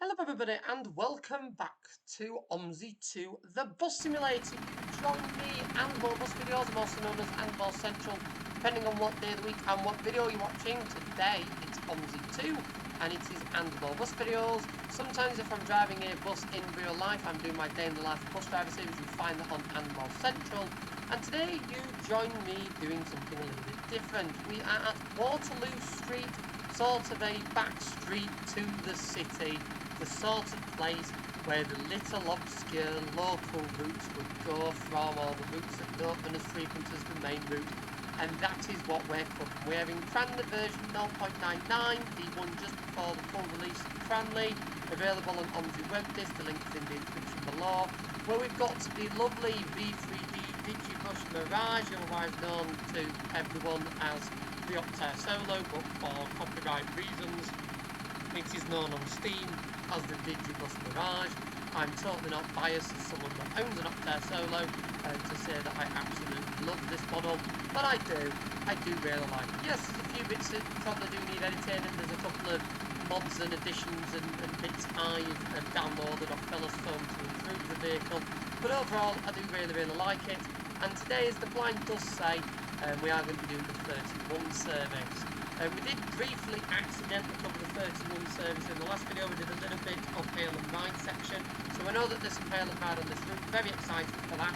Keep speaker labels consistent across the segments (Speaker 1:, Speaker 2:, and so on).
Speaker 1: Hello everybody and welcome back to OMSI 2, the bus simulator. You join me and more bus videos, I'm also known as Handball Central, depending on what day of the week and what video you're watching. Today it's OMSI 2 and it is handball bus videos. Sometimes if I'm driving a bus in real life, I'm doing my day in the life bus driver series, you find that on Handball Central. And today you join me doing something a little bit different. We are at Waterloo Street, sort of a back street to the city. The sort of place where the little obscure local routes would go from, all the routes that don't run as frequent as the main route, and that is what we're covering. We're in Cranleigh version 0.99, the one just before the full release of Cranleigh, available on OMSI WebDisc, the link is in the description below, where we've got the lovely V3D Digibus Mirage, otherwise known to everyone as the Optare Solo, but for copyright reasons it is known on Steam as the Digibus Mirage. I'm totally not biased as someone that owns an Optare Solo to say that I absolutely love this model, but I do really like it. Yes, there's a few bits that probably do need editing, and there's a couple of mods and additions and bits I've downloaded off Fellas Film to improve the vehicle, but overall I do really like it. And today, as the blind does say, we are going to be doing the 31 service. We did briefly accidentally cover the 31 service in the last video. We did a little bit of hail and ride section, so we know that there's some hail and ride on this route. Very excited for that,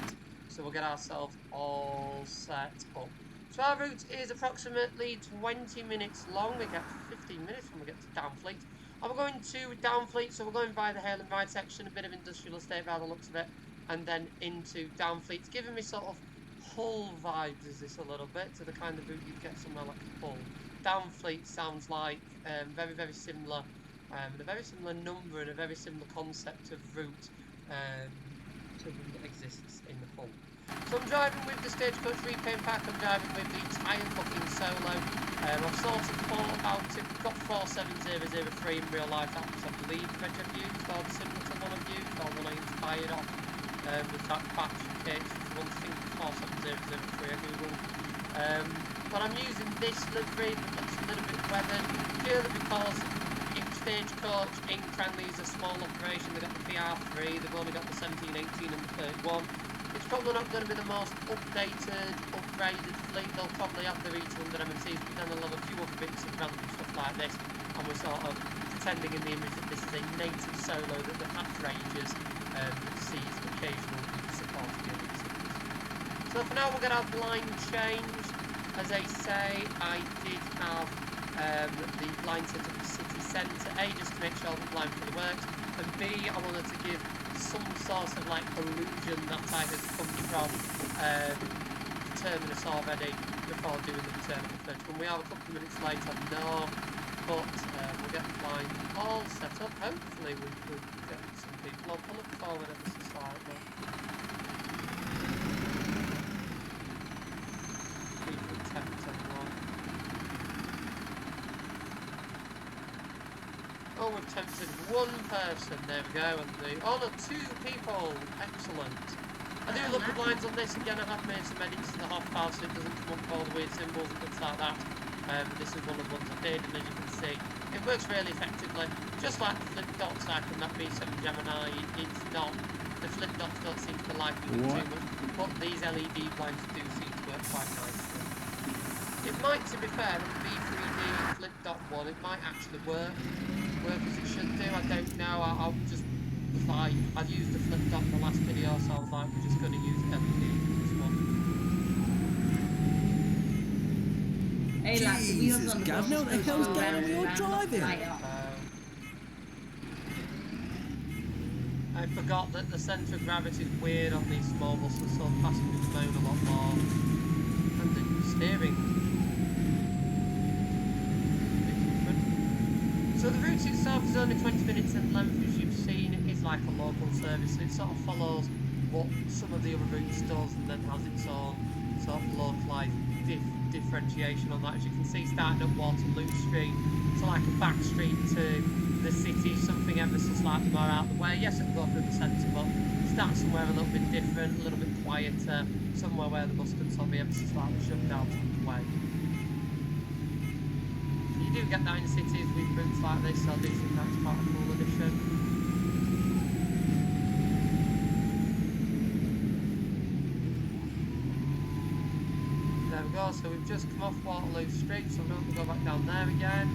Speaker 1: so we'll get ourselves all set up. So our route is approximately 20 minutes long. We get 15 minutes when we get to Downfleet. And we're going to Downfleet, so we're going by the hail and ride section, a bit of industrial estate by the looks of it, and then into Downfleet. It's giving me sort of Hull vibes, is this a little bit, to the kind of route you'd get somewhere like Hull. Downfleet sounds like very similar, and a very similar number and a very similar concept of route to one that exists in Hull. So I'm driving with the Stagecoach repaint pack, I'm driving with the tyre fucking Solo. I've sort of thought about it. We've got 47003 in real life, that's I believe the reg I've used, or similar to one I've used, or one I inspired off with that batch case. One thing 47003 I googled. But I'm using this livery that looks a little bit weathered, purely because in Stagecoach in Cranleigh is a small operation. They've got the VR3, they've only got the 1718 and the 31. It's probably not going to be the most updated, upgraded fleet. They'll probably have the E200 MMCs, but then they'll have a few other bits of random stuff like this, and we're sort of pretending in the image that this is a native Solo that they've had for ages, that sees occasional supporting units. So for now we'll get our blind changed. As I say, I did have the blind set up the city centre, A, just to make sure the blind fully worked, and B, I wanted to give some sort of like illusion that I had come from Terminus already before doing the return of the first one. We are a couple of minutes late, I know, but we'll get the blind all set up. Hopefully we could get some people on. I'll look forward ever so slightly. Oh, we've tempted one person, there we go, and oh no, 2 people, excellent. I do love the blinds on this. Again, I have made some edits to the half file so it doesn't come up with all the weird symbols and bits like that. This is one of the ones I did, and as you can see, it works really effectively. Just like the flip dots like on that V7 Gemini, it's not, the flip dots don't seem to like me too much, but these LED blinds do seem to work quite nicely. It might, to be fair, on the V3D flip dot one, it might actually work as it should do. I don't know. I'll just, I've used the flip dot in the last video, so I was like, we're just going to use LED for this one.
Speaker 2: Hey lads, if you have done the
Speaker 3: Gavin, what the hell's going on with your driving?
Speaker 1: I forgot that the centre of gravity is weird on these small buses, so passengers moan a lot more. And the steering. So the route itself is only 20 minutes in length, as you've seen. It is like a local service. It sort of follows what some of the other routes does and then has its own sort of localised differentiation on that. As you can see, starting at Waterloo Street, so like a back street to the city, something ever so slightly more out of the way. Yes, it'll go through the centre, but start somewhere a little bit different, a little bit quieter, somewhere where the bus can sort of be ever so slightly shoved out of the way. You do get that in cities with routes like this, so I do think that's quite a cool addition. go. So we've just come off Waterloo Street, so we don't have to go back down there again.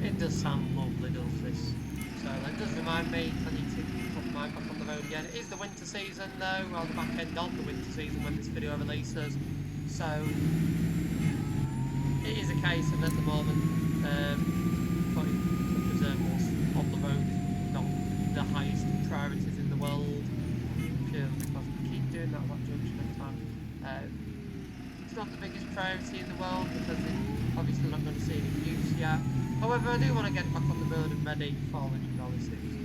Speaker 1: It does sound lovely, does this? So that does remind me, I need to put my back on the road again. It is the winter season though, or the back end of the winter season when this video releases. So it is a case of at the moment putting the preservables on the road is not the highest priorities in the world, purely because we keep doing that junction every time. It's not the biggest priority in the world because it's obviously not going to see any use yet. However, I do want to get it back on the road and ready for the new rally season.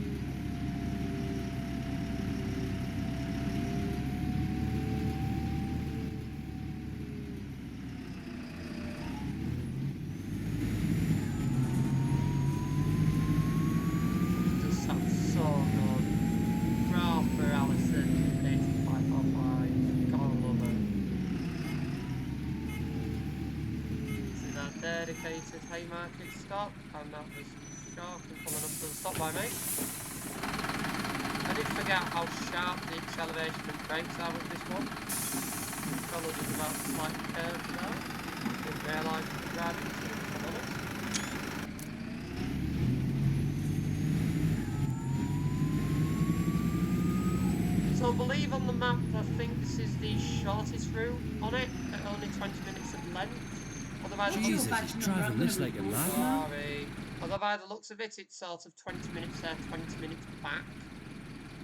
Speaker 1: Dedicated Haymarket stop, and that was sharp and pulling up to the stop by me. I did forget how sharp the acceleration and brakes are with this one. Probably just about a slight curve there. Didn't realise it was driving, if I'm honest. So I believe on the map, I think this is the shortest route on it, at only 20 minutes of length.
Speaker 3: Jesus, he's travelling this like a madman.
Speaker 1: Sorry. Although by the looks of it, it's sort of 20 minutes there, 20 minutes back.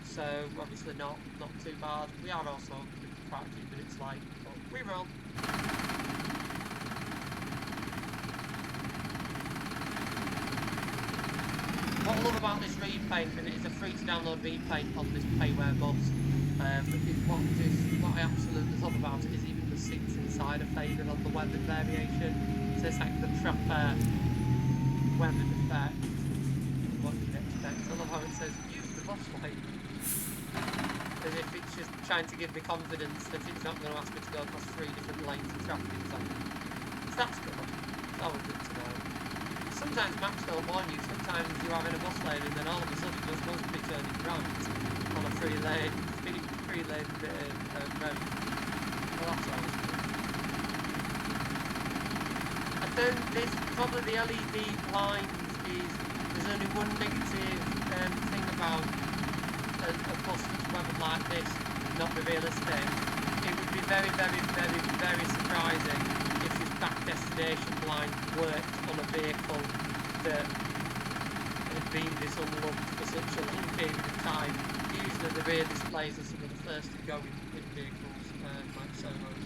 Speaker 1: So obviously not too bad. We are also quite a few minutes late, but we roll. What I love about this repaint, and it is a free to download repaint on this payware bus. What I absolutely love about it is even the seats inside are favoured on the weathered variation. So it's like the proper weathered effect, what you'd expect. I love how it says use the bus light, as if it's just trying to give me confidence that it's not going to ask me to go across 3 different lanes of traffic in a second. So that's good. It's always good to know. Sometimes maps don't warn you. Sometimes you are in a bus lane and then all of a sudden you're supposed to be turning right on a 3-lane bit of road. Well, that's always good. I think this, probably the LED blinds there's only one negative thing about a bus that's weathered like this not be realistic. It would be very, very, very, very surprising if this back destination blind worked on a vehicle that had been this unloved for such a long period of time. Usually the rear displays are some of the first to go in vehicles like solos.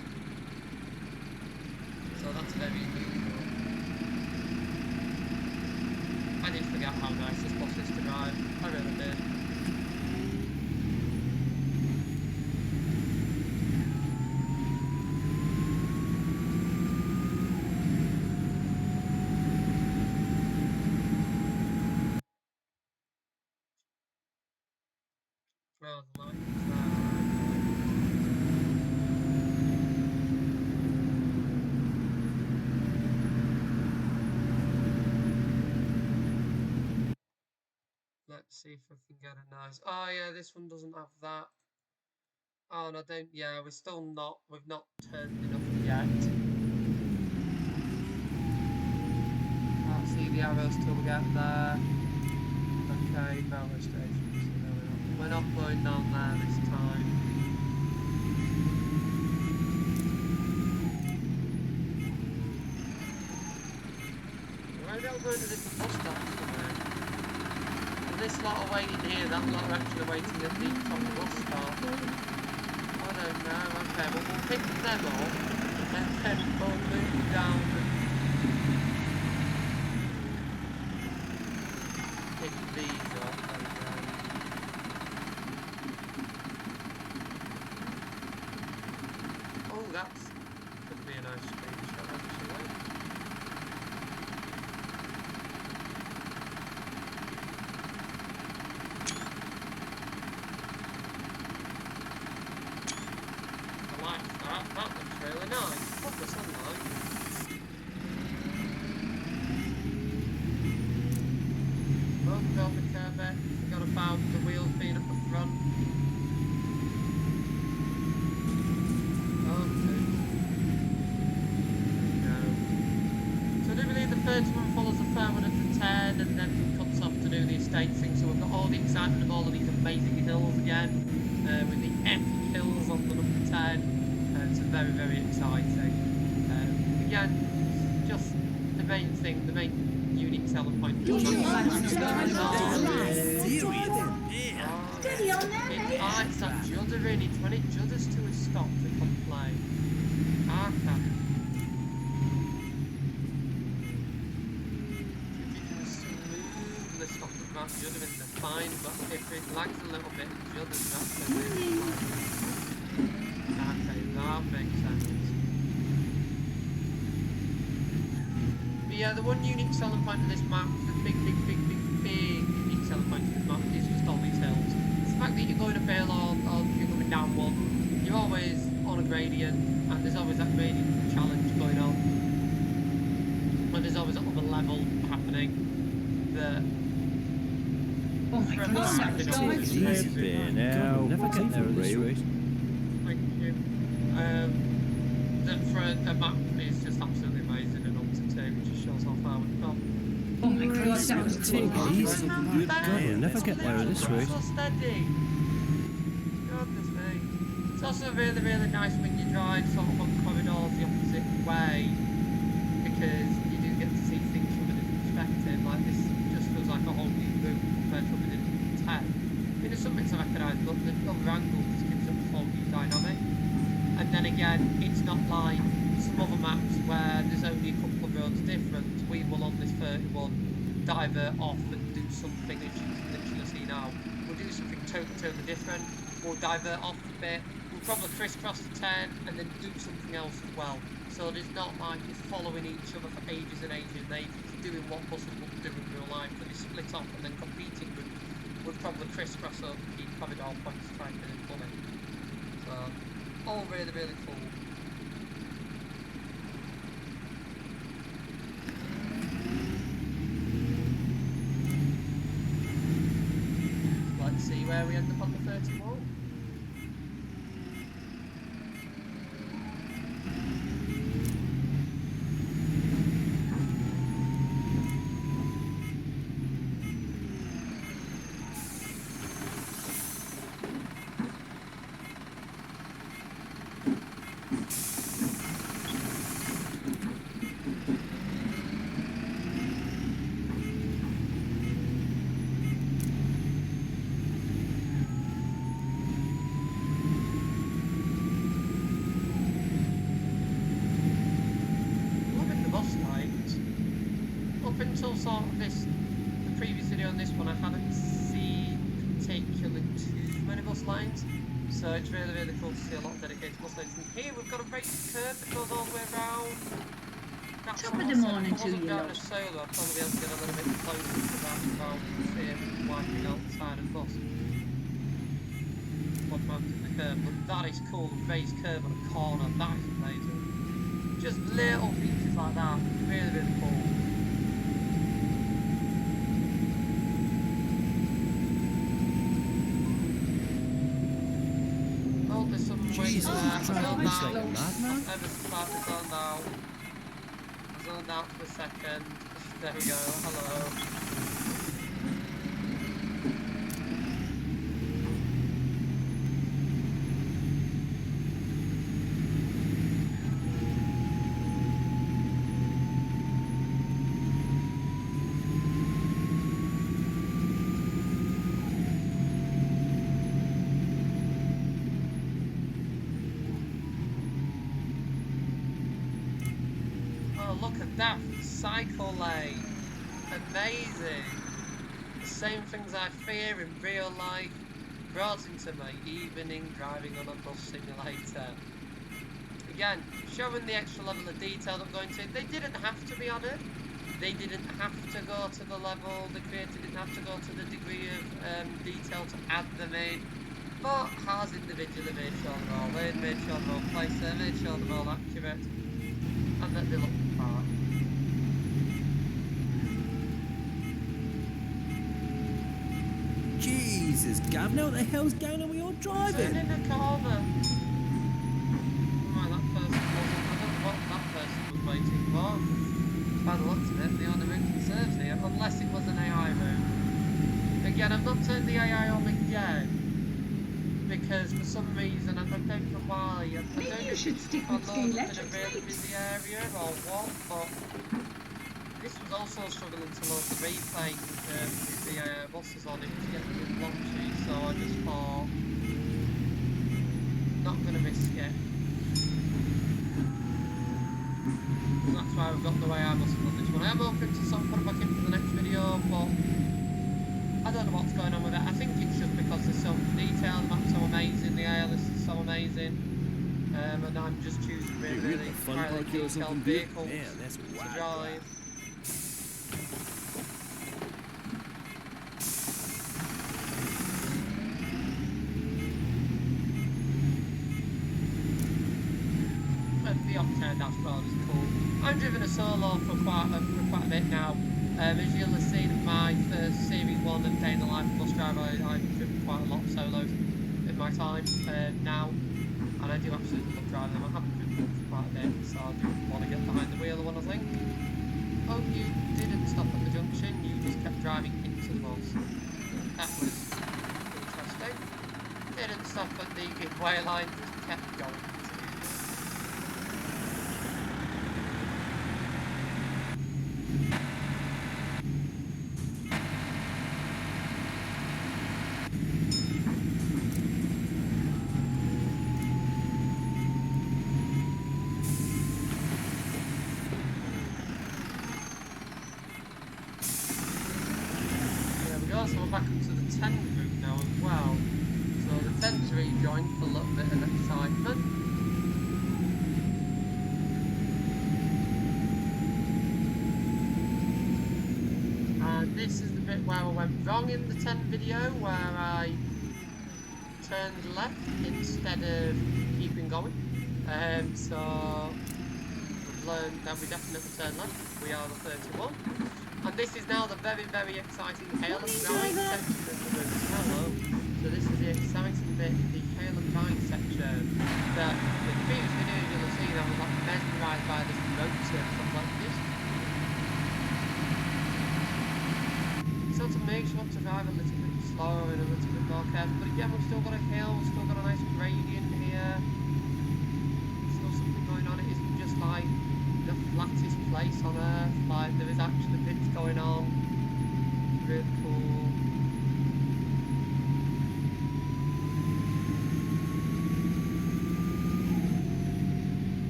Speaker 1: So that's very unusual. I did forget how nice this bus is to drive. I really did. Well, the lights Let's see if I can get a nice. Oh yeah, this one doesn't have that. Oh no, don't. Yeah, we're still not. We've not turned enough yet. Can't see the arrows till we get there. Okay, railway stations. No, we're not going down there this time. Maybe I'll go to different bus stops somewhere. This lot are waiting here, that lot are actually waiting at the top of the bus stop. I don't know, okay, well we'll pick them up and then we'll move down and pick these up. Oh, that's could be a nice screenshot actually. That looks really nice. Love the sunlight. Won't go off the curb bit. Forgot about the wheels being at the front. So I do believe the 31 follows the fair one at the 10 and then cuts off to do the estate thing. So we've got all the excitement of all of these amazing hills again, with the epic hills on the number 10. It's very, very exciting. Again, just the main thing, the main unique selling point.
Speaker 2: Steady on there, mate.
Speaker 1: It's that juddering. It's when it judders to a stop to complain. Okay. If you can smoothly stop the map juddering, they're fine, but if it lags a little bit and judders, that's the thing. Okay, that makes sense. But yeah, the one unique selling point of this map, the big unique selling point of this map is just all these hills. The fact that you're going uphill or you're coming down one, you're always on a gradient, and there's always that gradient challenge going on, and there's always another level happening that
Speaker 2: Oh my God,
Speaker 3: Never get there at this rate.
Speaker 1: thank you. That for a map is just absolutely amazing, and Optare, which just shows how far we've come.
Speaker 2: Oh my God, that was
Speaker 3: Take it easy. God, we'll never get there at this rate.
Speaker 1: So steady. Goodness me. It's also really, really nice when you drive sort of on corridors the opposite way, because you do get to see things from a different perspective. Like this just feels like a whole new route compared to what we did in 10. I mean, there's some bits I recognise, but the other angle just gives it a whole new dynamic. And then again, it's not like some other maps where there's only a couple of roads different. We will on this 31 divert off and do something, as you can literally see now. We'll do something totally different. We'll divert off a bit. We'll probably crisscross the 10 and then do something else as well. So it's not like it's following each other for ages and ages and ages. It's doing what buses would do in real life, but it's split off and then competing with would probably crisscross over key corridor points trying to pull in. So all really, really cool. Let's see where we end up on the 31. Until sort of the previous video on this one, I haven't seen particularly too many bus lines, so it's really, really cool to see a lot of dedicated bus lanes. And here we've got a raised curve that goes all the way around.
Speaker 2: Top of the morning to you,
Speaker 1: down
Speaker 2: love.
Speaker 1: a solo, I'd probably be able to get a little bit closer to that without wiping out the side of the bus. What mounted the curve, but that is cool. Raised curve on a corner, that is amazing. Just little features like that, really, really cool.
Speaker 3: Jesus, it's travelling like a madman.
Speaker 1: Ever slightly zoned out. Zoned out for a second. There we go. Hello. Look at that cycle lane. Amazing. The same things I fear in real life brought into my evening driving on a bus simulator. Again, showing the extra level of detail that I'm going to. They didn't have to be added. They didn't have to go to the level, the creator didn't have to go to the degree of detail to add them in. but has individually made sure they're all in, made sure they're all placed there, made sure they're all accurate, and that they look the part.
Speaker 3: Jesus, Gavin, what the hell's going on with your driving?
Speaker 1: Turn in a corner. Right, that person wasn't. I don't know what that person was waiting for. By the looks of it, the only route conserves here, unless it was an AI route. Again, I've not turned the AI on again because for some reason I don't know why. I don't know
Speaker 2: you
Speaker 1: if
Speaker 2: should
Speaker 1: it's
Speaker 2: stick
Speaker 1: I
Speaker 2: with
Speaker 1: loaded in a
Speaker 2: electric
Speaker 1: really
Speaker 2: bikes.
Speaker 1: busy area or what, but this was also struggling to load the replay with the bosses on it to get the blotchy, so I just thought not gonna risk it. That's why I've got the way I must have done this one. I am hoping to sort of put it back in for the next video, but I don't know what's going on with it. I think it's just because there's so much detail, the map's so amazing, the AL is so amazing, and I'm just choosing really highly detailed vehicles to drive. The Optare dashboard is cool. I've driven a solo for quite a bit now. As you'll have seen in my first Series 1 of Day in the Life of a Bus Driver, I've driven quite a lot of solos in my time now, and I do absolutely love driving them. I haven't driven them for quite a bit, so I do want to get behind the wheel of one, I think. Oh, you didn't stop at the junction, you just kept driving into the bus. That was interesting. Didn't stop at the giveaway line, just kept going. So we're back into the 10 group now as well. So the 10's rejoined for a little bit of excitement. And this is the bit where I went wrong in the 10 video, where I turned left instead of keeping going. So we've learned that we definitely turn left. We are the 31. And this is now the very, very exciting hail and grind section of the route. Hello. So this is the exciting bit, the hail and grind section. That in the previous video you'll have seen I was like mesmerised by this road and stuff like this. So to make sure to drive a little bit slower and a little bit more careful. But again, we've still got a hill, we've still got a nice gradient here. Still something going on. It isn't just like the flattest place on earth, like there is actually bits going on. Really cool.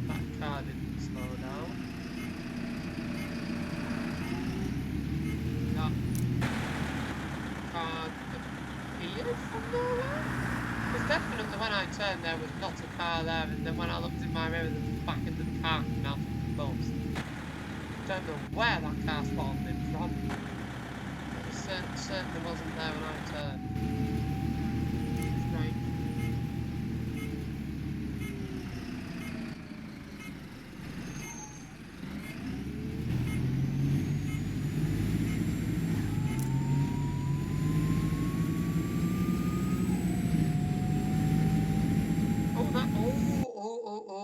Speaker 1: That car didn't slow down. That car appeared from nowhere? Because definitely when I turned there was not a car there, and then when I looked in my mirror the back end of the car came out of the bus. Don't know where that car spawned in from. It certainly wasn't there when I turned. Strange.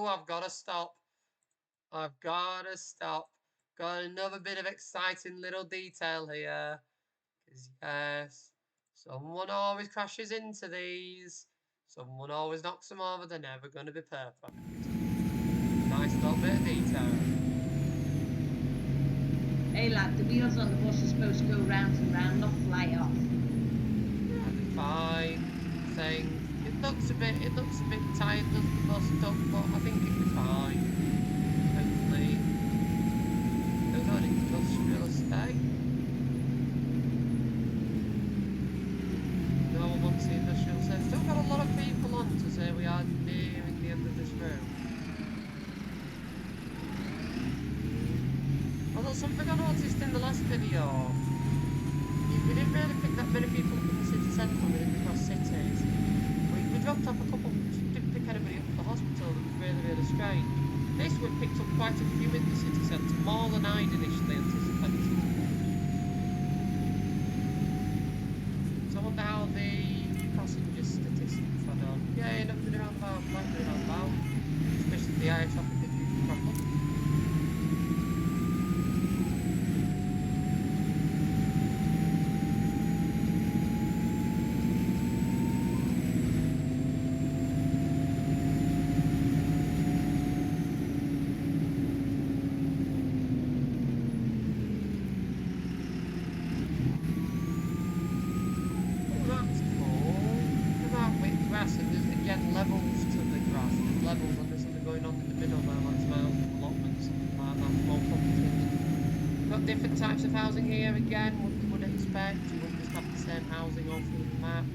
Speaker 1: I've got to stop. I've got to stop. Got another bit of exciting little detail here. Because yes, someone always crashes into these. Someone always knocks them over. They're never going to be perfect. Nice little bit of detail.
Speaker 2: Hey lad, the wheels on the bus are supposed to go round and round, not fly off.
Speaker 1: Yeah, they're fine. Thing. It looks a bit tired, doesn't it, bust up, but I think it'll be fine. Hopefully. Goes on industrial estate. No one wants the industrial estate. Still got a lot of people on to say we are nearing the end of this route. Although something I noticed in the last video is we didn't really pick that many people up in the city centre when we did across cities. We dropped off a couple, didn't pick anybody up at the hospital. It was really, really strange. This we picked up quite a few in the city centre, more than I'd initially anticipated. So I wonder how the passenger statistics are done. Yeah, nothing around about, likely around about. Especially the air traffic if you proper. Different types of housing here again, what you would expect. You wouldn't just have the same housing all through the map.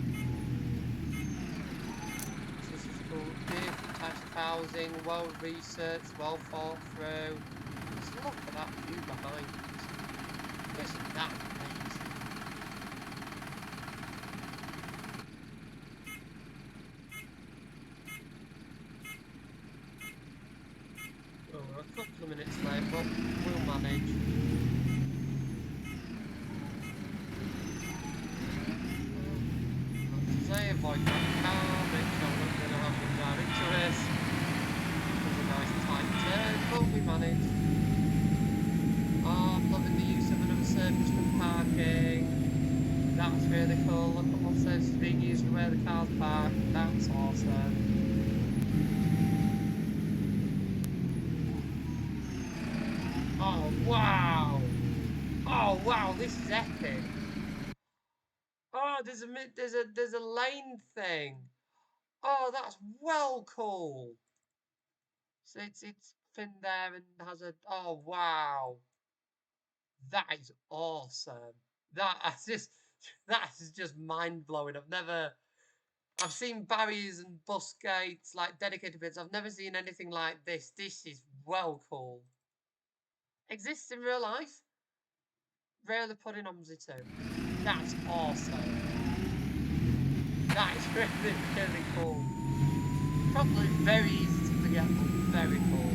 Speaker 1: So this is cool. Different types of housing, well researched, well thought through. Just look at that view behind us. Isn't that amazing? Oh, we're a couple of minutes late, but we'll manage. Avoid that car, make sure I'm not going to have them drive into us. It was a nice tight turn, but we managed. Oh, I'm loving the use of another service for parking. That's really cool. Look at what services being used for where the car's parked. That's awesome. Oh wow! Oh wow, this is epic. Oh, there's a lane thing. Oh, that's well cool. So it's thin there and has a oh wow. That is awesome. That is just mind blowing. I've seen barriers and bus gates, like dedicated bits. I've never seen anything like this. This is well cool. Exists in real life. Rarely put in OMSI 2. That's awesome. That is really, really cool. Probably very easy to forget, but very cool.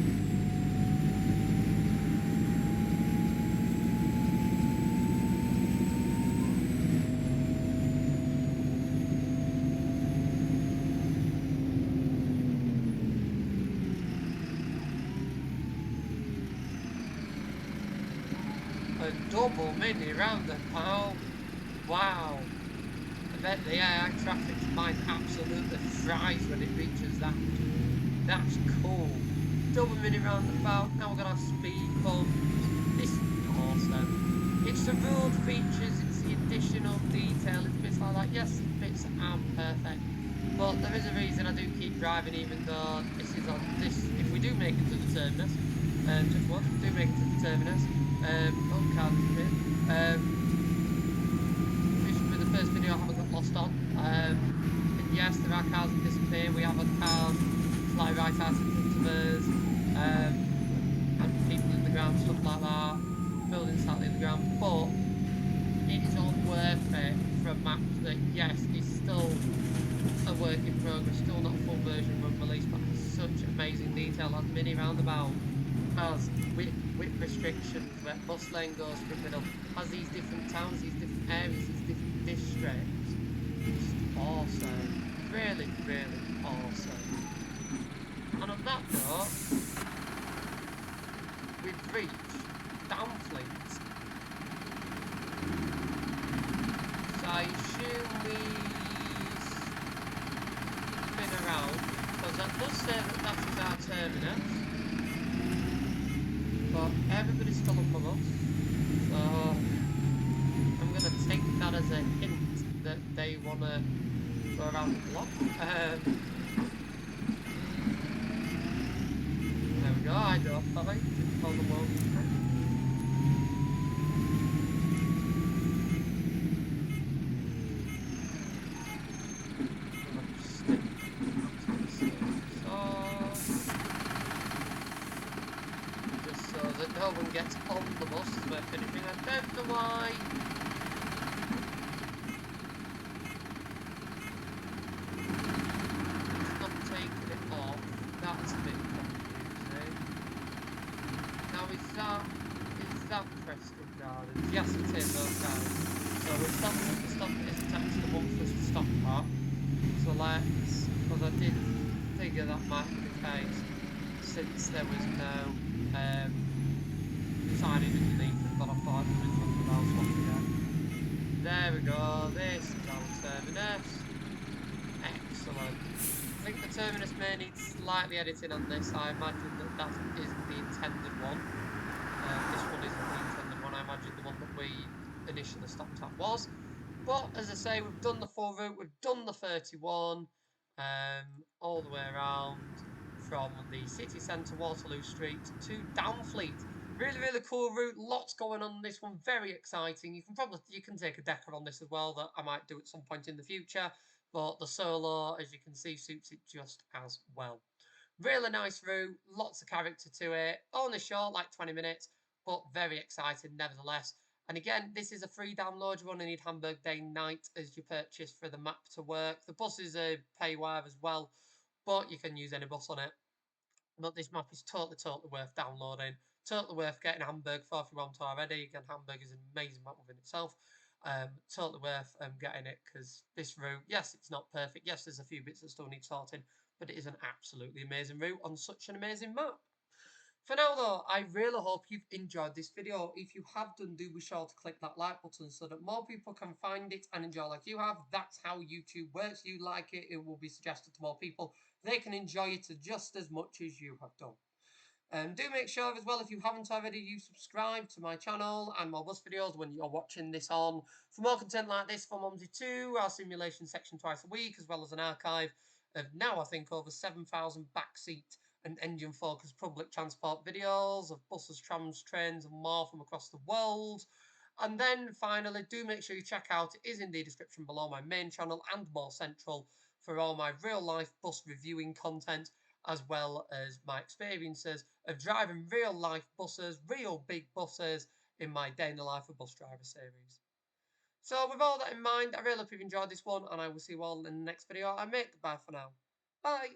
Speaker 1: A double mini roundabout. Wow. I bet the air traffic's mind absolutely fries when it reaches that. That's cool. Double mini roundabout. Now we're gonna have speed bumps. This is awesome. It's the road features. It's the additional detail. It's bits like that. Yes, bits aren't perfect, but there is a reason I do keep driving, even though this is on this. If we do make it to the terminus, just one, do make it to the terminus. Cars disappeared. This should be the first video I haven't got lost on. And yes, there are cars that disappear. We have had cars fly right out in front of us, and people in the ground, stuff like that, buildings slightly in the ground. But it is all worth it for a map that, yes, is still a work in progress, still not a full version run release, but has such amazing detail. That mini roundabout has width restrictions where bus lane goes stripping up, has these different towns, these different areas, these different districts. It's awesome. Really, really awesome. And on that note, we've reached Downfleet. So I assume we spin around, because that does say that is our terminus. But everybody's still up on us, so I'm going to take that as a hint that they want to go around the block. There we go, I don't know, just on the wall. no one gets on the bus as we're finishing. I don't know why. It's not taking it off. That's a bit confusing. Now is that Preston Gardens? Yes it is, okay. So we're stopping at the stop that isn't actually the one for us to stop at. So let's, because I did figure that might be the case, since there was no signage underneath it, but I thought there was something else on here. There we go, this is our terminus. Excellent. I think the terminus may need slightly editing on this. I imagine that isn't the intended one. This one isn't the intended one. I imagine the one that we initially stopped at was. But as I say, we've done the full route. We've done the 31 all the way around from the city centre, Waterloo Street, to Downfleet. Really, really cool route. Lots going on this one. Very exciting. You can take a decker on this as well that I might do at some point in the future. But the solo, as you can see, suits it just as well. Really nice route. Lots of character to it. Only short, like 20 minutes, but very exciting nevertheless. And again, this is a free download. You only need Hamburg day and night as you purchase for the map to work. The buses are payware as well, but you can use any bus on it. But this map is totally worth downloading. Totally worth getting Hamburg for if you want already. Again, Hamburg is an amazing map within itself. Totally worth getting it because this route, yes, it's not perfect. Yes, there's a few bits that still need sorting, but it is an absolutely amazing route on such an amazing map. For now though, I really hope you've enjoyed this video. If you have done, do be sure to click that like button so that more people can find it and enjoy like you have. That's how YouTube works. You like it, it will be suggested to more people. They can enjoy it just as much as you have done. Do make sure as well, if you haven't already, you subscribe to my channel and more bus videos when you're watching this on. For more content like this from OMSI 2, our simulation section twice a week, as well as an archive of now, I think, over 7,000 backseat and engine-focused public transport videos of buses, trams, trains and more from across the world. And then finally, do make sure you check out, it is in the description below, my main channel and more central for all my real-life bus reviewing content, as well as my experiences of driving real-life buses, real big buses, in my Day in the Life of Bus Driver series. So with all that in mind, I really hope you've enjoyed this one, and I will see you all in the next video I make. Bye for now. Bye!